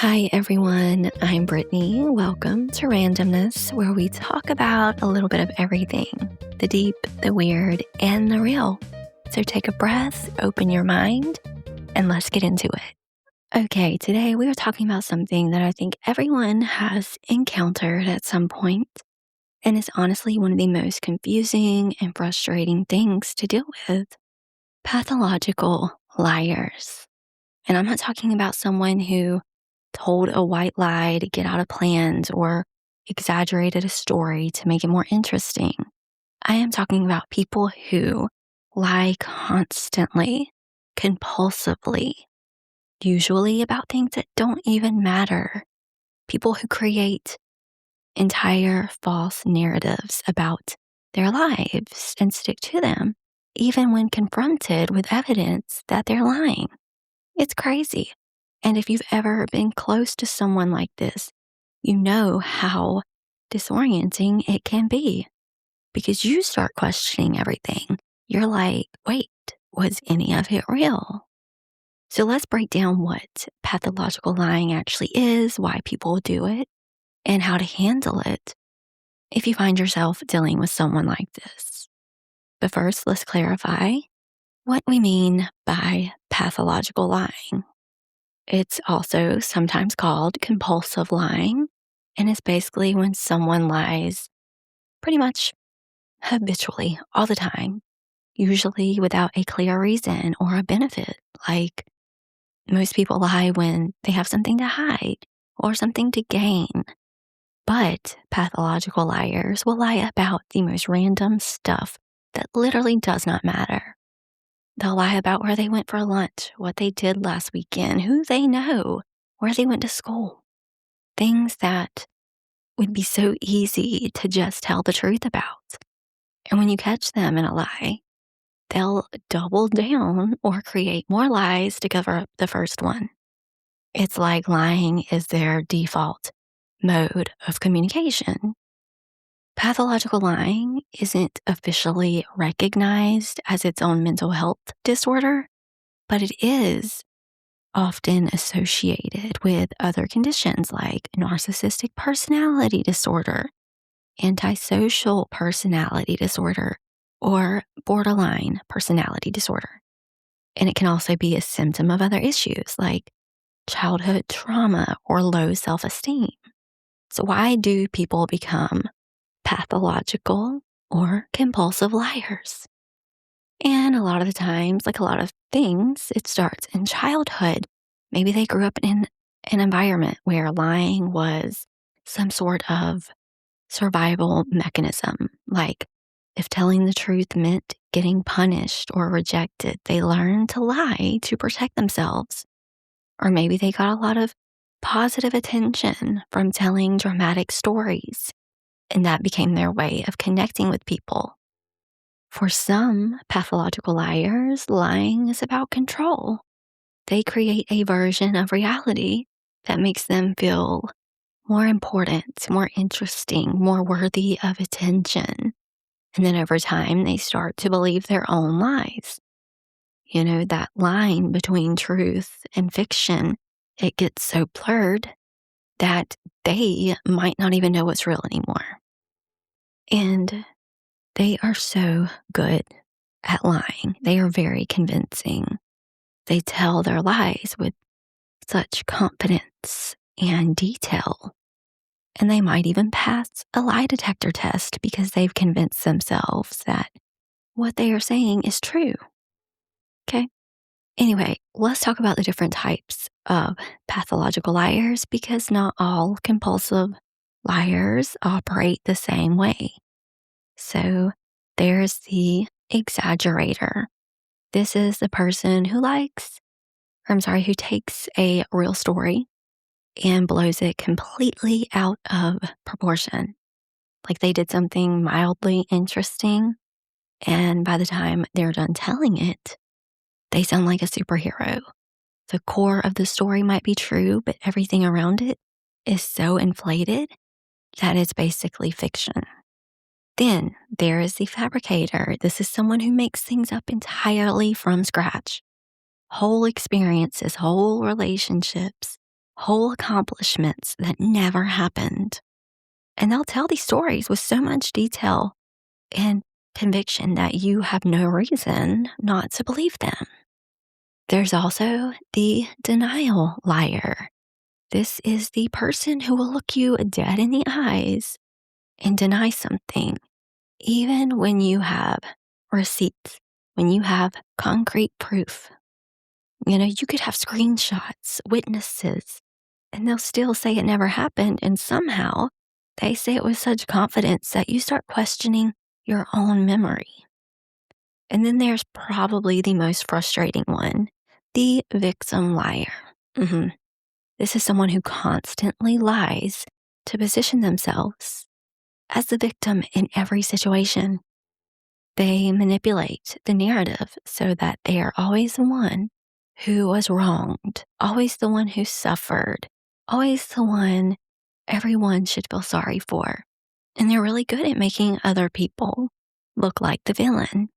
Hi, everyone. I'm Brittany. Welcome to Randomness, where we talk about a little bit of everything, the deep, the weird, and the real. So take a breath, open your mind, and let's get into it. Okay, today we are talking about something that I think everyone has encountered at some point, and it's honestly one of the most confusing and frustrating things to deal with: pathological liars. And I'm not talking about someone who told a white lie to get out of plans or exaggerated a story to make it more interesting. I am talking about people who lie constantly, compulsively, usually about things that don't even matter. People who create entire false narratives about their lives and stick to them, even when confronted with evidence that they're lying. It's crazy. And if you've ever been close to someone like this, you know how disorienting it can be because you start questioning everything. You're like, wait, was any of it real? So let's break down what pathological lying actually is, why people do it, and how to handle it if you find yourself dealing with someone like this. But first, let's clarify what we mean by pathological lying. It's also sometimes called compulsive lying, and it's basically when someone lies pretty much habitually all the time, usually without a clear reason or a benefit. Like most people lie when they have something to hide or something to gain. But pathological liars will lie about the most random stuff that literally does not matter. They'll lie about where they went for lunch, what they did last weekend, who they know, where they went to school. Things that would be so easy to just tell the truth about. And when you catch them in a lie, they'll double down or create more lies to cover up the first one. It's like lying is their default mode of communication. Pathological lying isn't officially recognized as its own mental health disorder, but it is often associated with other conditions like narcissistic personality disorder, antisocial personality disorder, or borderline personality disorder. And it can also be a symptom of other issues like childhood trauma or low self esteem. So, why do people become pathological or compulsive liars? And a lot of the times, like a lot of things, it starts in childhood. Maybe they grew up in an environment where lying was some sort of survival mechanism. Like if telling the truth meant getting punished or rejected, they learned to lie to protect themselves. Or maybe they got a lot of positive attention from telling dramatic stories, and that became their way of connecting with people. For some pathological liars, lying is about control. They create a version of reality that makes them feel more important, more interesting, more worthy of attention. And then over time, they start to believe their own lies. You know, that line between truth and fiction, it gets so blurred that they might not even know what's real anymore. And they are so good at lying. They are very convincing. They tell their lies with such confidence and detail. And they might even pass a lie detector test because they've convinced themselves that what they are saying is true. Okay. Anyway, let's talk about the different types of pathological liars because not all compulsive liars operate the same way. So there's the exaggerator. This is the person who who takes a real story and blows it completely out of proportion. Like they did something mildly interesting, and by the time they're done telling it, they sound like a superhero. The core of the story might be true, but everything around it is so inflated that it's basically fiction. Then there is the fabricator. This is someone who makes things up entirely from scratch. Whole experiences, whole relationships, whole accomplishments that never happened. And they'll tell these stories with so much detail and conviction that you have no reason not to believe them. There's also the denial liar. This is the person who will look you dead in the eyes and deny something, even when you have receipts, when you have concrete proof. You could have screenshots, witnesses, and they'll still say it never happened. And somehow they say it with such confidence that you start questioning your own memory. And then there's probably the most frustrating one, the victim liar. This is someone who constantly lies to position themselves as the victim in every situation. They manipulate the narrative so that they are always the one who was wronged, always the one who suffered, always the one everyone should feel sorry for. And they're really good at making other people look like the villain.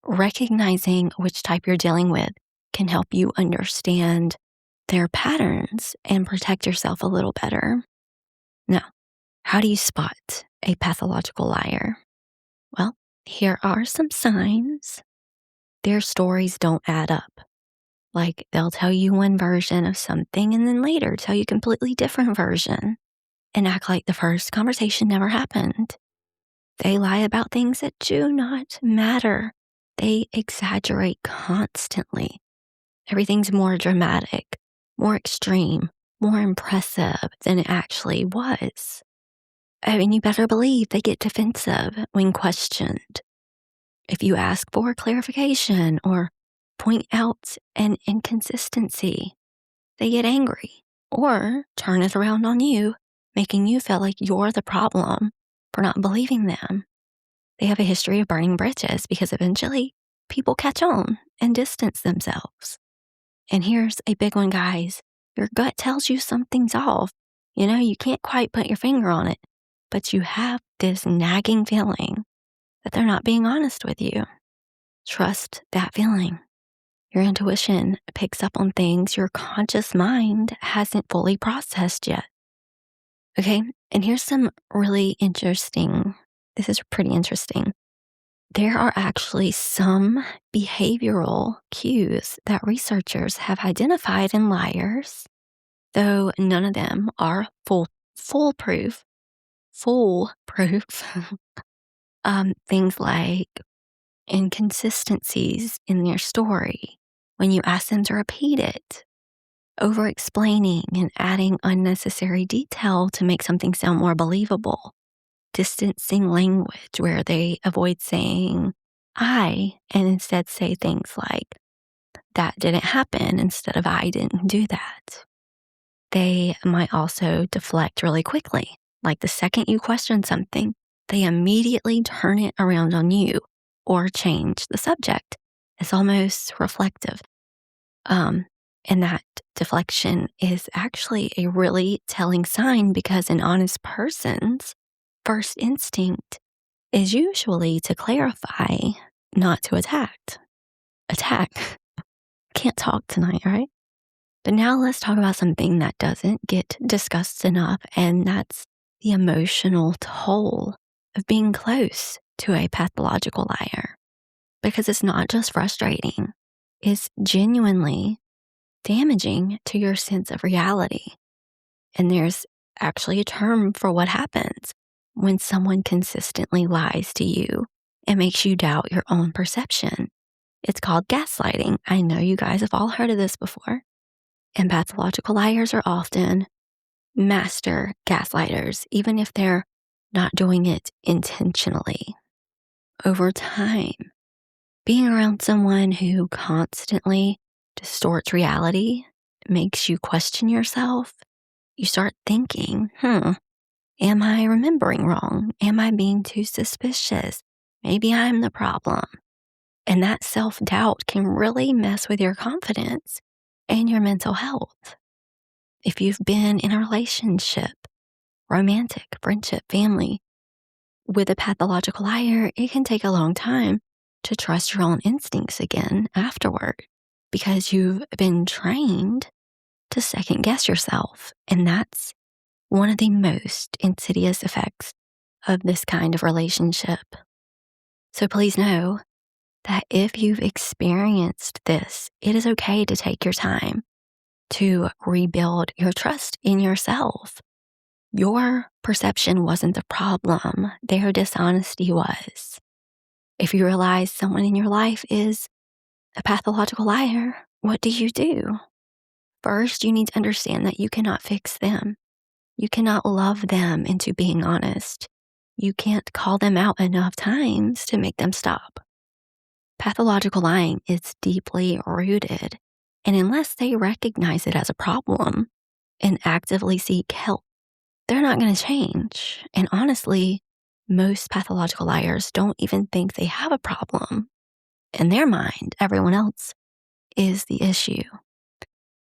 Recognizing which type you're dealing with can help you understand their patterns and protect yourself a little better. Now, how do you spot a pathological liar? Well, here are some signs. Their stories don't add up. Like they'll tell you one version of something and then later tell you a completely different version and act like the first conversation never happened. They lie about things that do not matter. They exaggerate constantly. Everything's more dramatic, more extreme, more impressive than it actually was. And you better believe they get defensive when questioned. If you ask for clarification or point out an inconsistency, they get angry or turn it around on you, making you feel like you're the problem for not believing them. They have a history of burning bridges because eventually people catch on and distance themselves. And here's a big one, guys. Your gut tells you something's off. You can't quite put your finger on it, but you have this nagging feeling that they're not being honest with you. Trust that feeling. Your intuition picks up on things your conscious mind hasn't fully processed yet. Okay, and here's some really interesting, this is pretty interesting. There are actually some behavioral cues that researchers have identified in liars, though none of them are foolproof. Things like inconsistencies in their story when you ask them to repeat it, over explaining and adding unnecessary detail to make something sound more believable, distancing language where they avoid saying I and instead say things like that didn't happen instead of I didn't do that. They might also deflect really quickly. Like the second you question something, they immediately turn it around on you or change the subject. It's almost reflective. And that deflection is actually a really telling sign because an honest person's first instinct is usually to clarify, not to attack. Can't talk tonight, right? But now let's talk about something that doesn't get discussed enough, and that's the emotional toll of being close to a pathological liar. Because it's not just frustrating, it's genuinely damaging to your sense of reality. And there's actually a term for what happens when someone consistently lies to you and makes you doubt your own perception. It's called gaslighting. I know you guys have all heard of this before. And pathological liars are often master gaslighters, even if they're not doing it intentionally. Over time, being around someone who constantly distorts reality makes you question yourself. You start thinking, am I remembering wrong? Am I being too suspicious? Maybe I'm the problem. And that self-doubt can really mess with your confidence and your mental health. If you've been in a relationship, romantic, friendship, family, with a pathological liar, it can take a long time to trust your own instincts again afterward because you've been trained to second guess yourself. And that's one of the most insidious effects of this kind of relationship. So please know that if you've experienced this, it is okay to take your time to rebuild your trust in yourself. Your perception wasn't the problem, their dishonesty was. If you realize someone in your life is a pathological liar, what do? First, you need to understand that you cannot fix them. You cannot love them into being honest. You can't call them out enough times to make them stop. Pathological lying is deeply rooted, and unless they recognize it as a problem and actively seek help, they're not going to change. And honestly, most pathological liars don't even think they have a problem. In their mind, everyone else is the issue.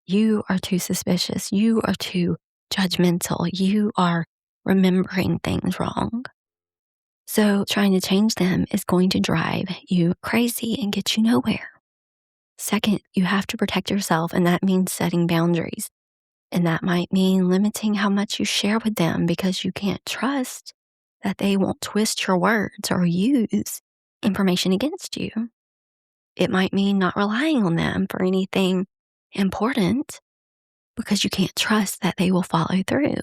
You are too suspicious. You are too judgmental. You are remembering things wrong. So trying to change them is going to drive you crazy and get you nowhere. Second, you have to protect yourself, and that means setting boundaries. And that might mean limiting how much you share with them because you can't trust that they won't twist your words or use information against you. It might mean not relying on them for anything important because you can't trust that they will follow through.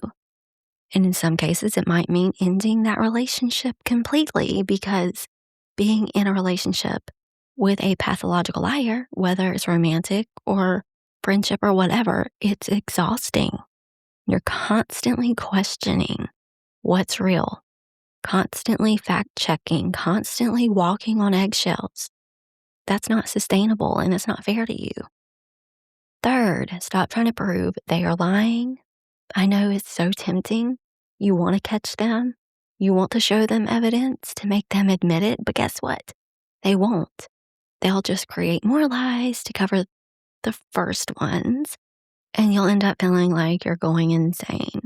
And in some cases, it might mean ending that relationship completely because being in a relationship with a pathological liar, whether it's romantic or friendship or whatever, it's exhausting. You're constantly questioning what's real, constantly fact-checking, constantly walking on eggshells. That's not sustainable and it's not fair to you. Third, stop trying to prove they are lying. I know it's so tempting. You want to catch them. You want to show them evidence to make them admit it, but guess what? They won't. They'll just create more lies to cover the first ones, and you'll end up feeling like you're going insane.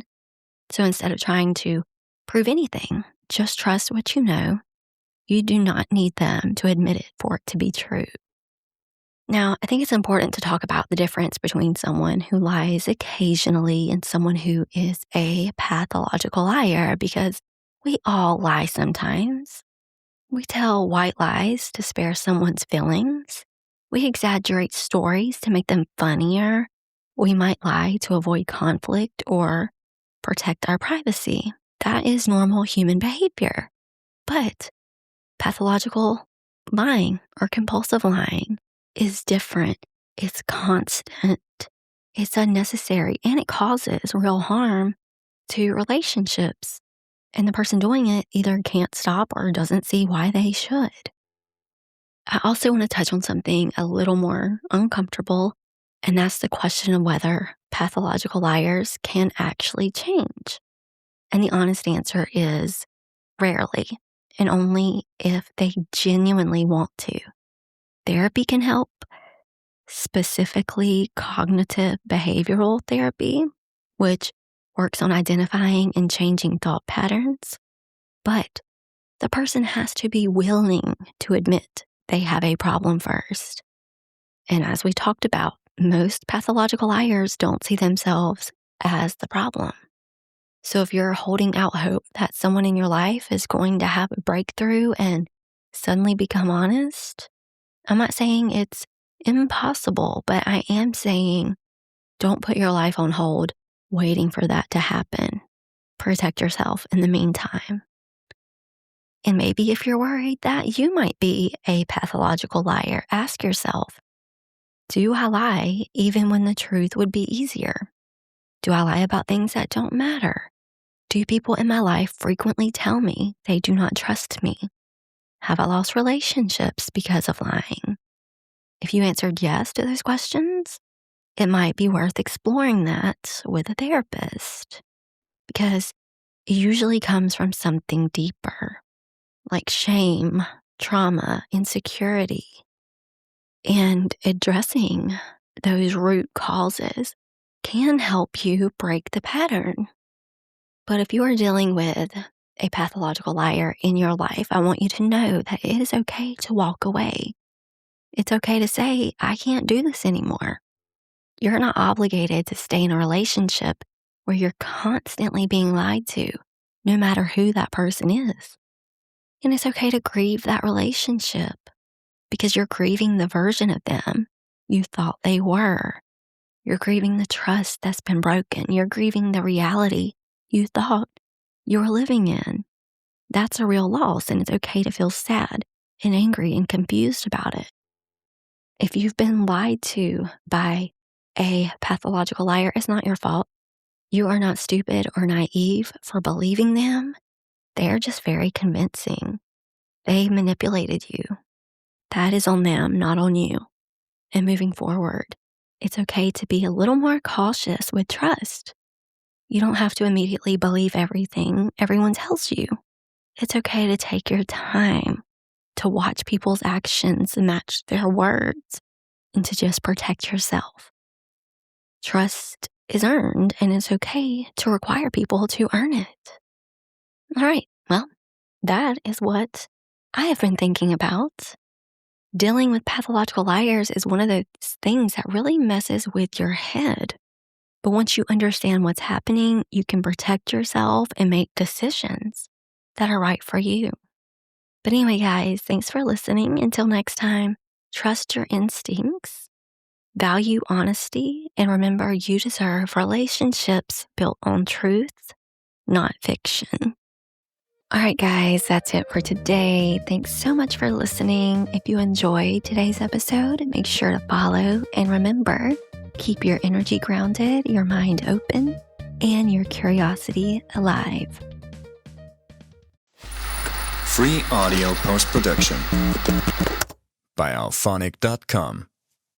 So instead of trying to prove anything, just trust what you know. You do not need them to admit it for it to be true. Now, I think it's important to talk about the difference between someone who lies occasionally and someone who is a pathological liar, because we all lie sometimes. We tell white lies to spare someone's feelings. We exaggerate stories to make them funnier. We might lie to avoid conflict or protect our privacy. That is normal human behavior. But pathological lying or compulsive lying is different. It's constant. It's unnecessary, and it causes real harm to relationships. And the person doing it either can't stop or doesn't see why they should. I also want to touch on something a little more uncomfortable, and that's the question of whether pathological liars can actually change. And the honest answer is rarely, and only if they genuinely want to. Therapy can help, specifically cognitive behavioral therapy, which works on identifying and changing thought patterns. But the person has to be willing to admit they have a problem first. And as we talked about, most pathological liars don't see themselves as the problem. So if you're holding out hope that someone in your life is going to have a breakthrough and suddenly become honest, I'm not saying it's impossible, but I am saying don't put your life on hold waiting for that to happen. Protect yourself in the meantime. And maybe if you're worried that you might be a pathological liar, ask yourself, do I lie even when the truth would be easier? Do I lie about things that don't matter? Do people in my life frequently tell me they do not trust me? Have I lost relationships because of lying? If you answered yes to those questions, it might be worth exploring that with a therapist, because it usually comes from something deeper, like shame, trauma, insecurity. And addressing those root causes can help you break the pattern. But if you are dealing with a pathological liar in your life, I want you to know that it is okay to walk away. It's okay to say, I can't do this anymore. You're not obligated to stay in a relationship where you're constantly being lied to, no matter who that person is. And it's okay to grieve that relationship because you're grieving the version of them you thought they were. You're grieving the trust that's been broken. You're grieving the reality you thought you were living in. That's a real loss, and it's okay to feel sad and angry and confused about it. If you've been lied to by a pathological liar, it's not your fault. You are not stupid or naive for believing them. They're just very convincing. They manipulated you. That is on them, not on you. And moving forward, it's okay to be a little more cautious with trust. You don't have to immediately believe everything everyone tells you. It's okay to take your time to watch people's actions match their words and to just protect yourself. Trust is earned, and it's okay to require people to earn it. All right, well, that is what I have been thinking about. Dealing with pathological liars is one of those things that really messes with your head. But once you understand what's happening, you can protect yourself and make decisions that are right for you. But anyway, guys, thanks for listening. Until next time, trust your instincts, value honesty, and remember you deserve relationships built on truth, not fiction. All right, guys, that's it for today. Thanks so much for listening. If you enjoyed today's episode, make sure to follow. And remember, keep your energy grounded, your mind open, and your curiosity alive. Free audio post-production by alphonic.com.